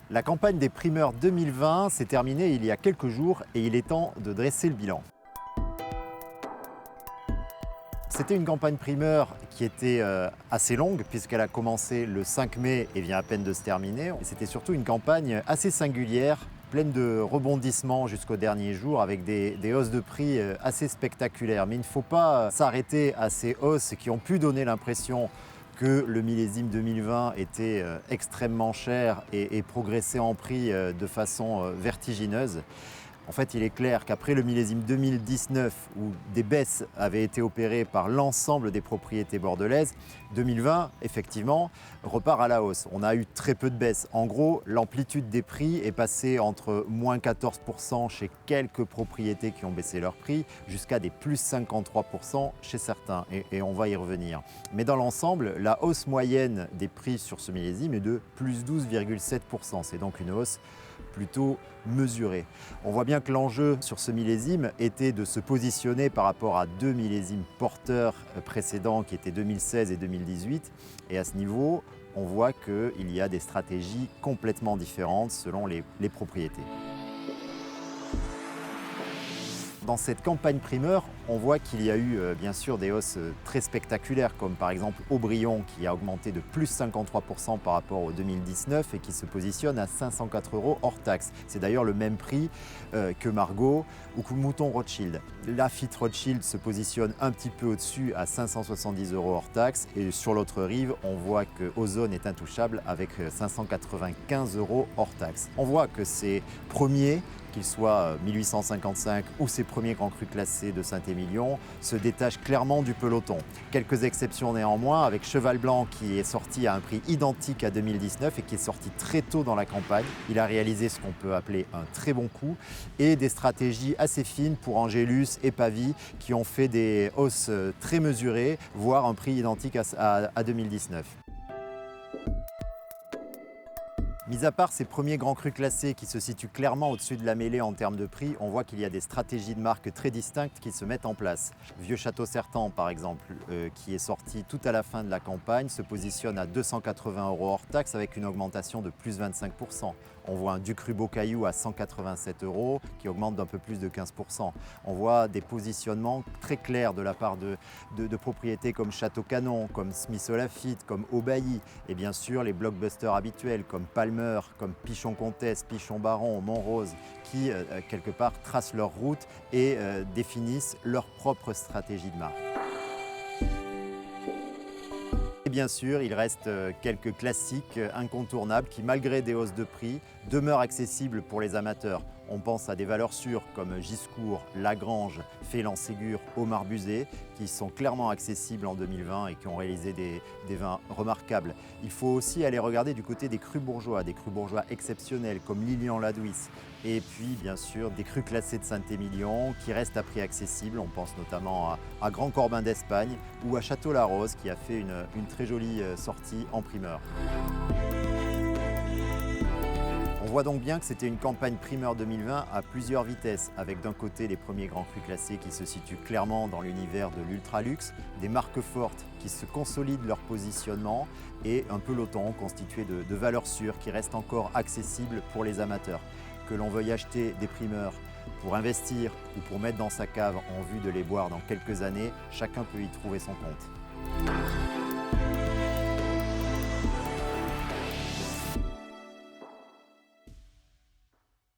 La campagne des primeurs 2020 s'est terminée il y a quelques jours et il est temps de dresser le bilan. C'était une campagne primeur qui était assez longue puisqu'elle a commencé le 5 mai et vient à peine de se terminer. C'était surtout une campagne assez singulière, pleine de rebondissements jusqu'au dernier jour avec des hausses de prix assez spectaculaires. Mais il ne faut pas s'arrêter à ces hausses qui ont pu donner l'impression que le millésime 2020 était extrêmement cher et progressait en prix de façon vertigineuse. En fait, il est clair qu'après le millésime 2019, où des baisses avaient été opérées par l'ensemble des propriétés bordelaises, 2020, effectivement, repart à la hausse. On a eu très peu de baisses. En gros, l'amplitude des prix est passée entre moins 14% chez quelques propriétés qui ont baissé leur prix, jusqu'à des plus 53% chez certains. Et on va y revenir. Mais dans l'ensemble, la hausse moyenne des prix sur ce millésime est de plus 12,7%. C'est donc une hausse plutôt mesurée. On voit bien que l'enjeu sur ce millésime était de se positionner par rapport à deux millésimes porteurs précédents qui étaient 2016 et 2018. Et à ce niveau, on voit qu'il y a des stratégies complètement différentes selon les propriétés. Dans cette campagne primeur, on voit qu'il y a eu bien sûr des hausses très spectaculaires, comme par exemple Aubryon qui a augmenté de plus 53% par rapport au 2019 et qui se positionne à 504 € hors taxe. C'est d'ailleurs le même prix que Margaux ou que Mouton Rothschild. Lafite Rothschild se positionne un petit peu au-dessus à 570 € hors taxe et sur l'autre rive, on voit que Ozone est intouchable avec 595 € hors taxe. On voit que ces premiers, qu'ils soient 1855 ou ses premiers grands crus classés de Saint-Émilion, se détachent clairement du peloton. Quelques exceptions néanmoins, avec Cheval Blanc qui est sorti à un prix identique à 2019 et qui est sorti très tôt dans la campagne. Il a réalisé ce qu'on peut appeler un très bon coup et des stratégies assez fines pour Angélus et Pavie qui ont fait des hausses très mesurées, voire un prix identique à 2019. Mis à part ces premiers grands crus classés qui se situent clairement au-dessus de la mêlée en termes de prix, on voit qu'il y a des stratégies de marque très distinctes qui se mettent en place. Vieux Château Certan, par exemple, qui est sorti tout à la fin de la campagne, se positionne à 280 € hors taxe avec une augmentation de plus 25%. On voit un Ducru Beaucaillou à 187 € qui augmente d'un peu plus de 15%. On voit des positionnements très clairs de la part de propriétés comme Château Canon, comme Smith Lafite, comme Aubailly et bien sûr les blockbusters habituels comme Palmer, comme Pichon Comtesse, Pichon Baron, Montrose qui quelque part tracent leur route et définissent leur propre stratégie de marque. Et bien sûr, il reste quelques classiques incontournables qui, malgré des hausses de prix, demeurent accessibles pour les amateurs. On pense à des valeurs sûres comme Giscourt, Lagrange, Félan-Ségur, Aumar Buzet, qui sont clairement accessibles en 2020 et qui ont réalisé des vins remarquables. Il faut aussi aller regarder du côté des crus bourgeois exceptionnels comme Lilian-Ladouis. Et puis, bien sûr, des crus classés de Saint-Émilion qui restent à prix accessible. On pense notamment à Grand Corbin d'Espagne ou à Château-Larose qui a fait une très jolie sortie en primeur. On voit donc bien que c'était une campagne primeur 2020 à plusieurs vitesses, avec d'un côté les premiers grands crus classés qui se situent clairement dans l'univers de l'ultraluxe, des marques fortes qui se consolident leur positionnement et un peloton constitué de valeurs sûres qui restent encore accessibles pour les amateurs. Que l'on veuille acheter des primeurs pour investir ou pour mettre dans sa cave en vue de les boire dans quelques années, chacun peut y trouver son compte.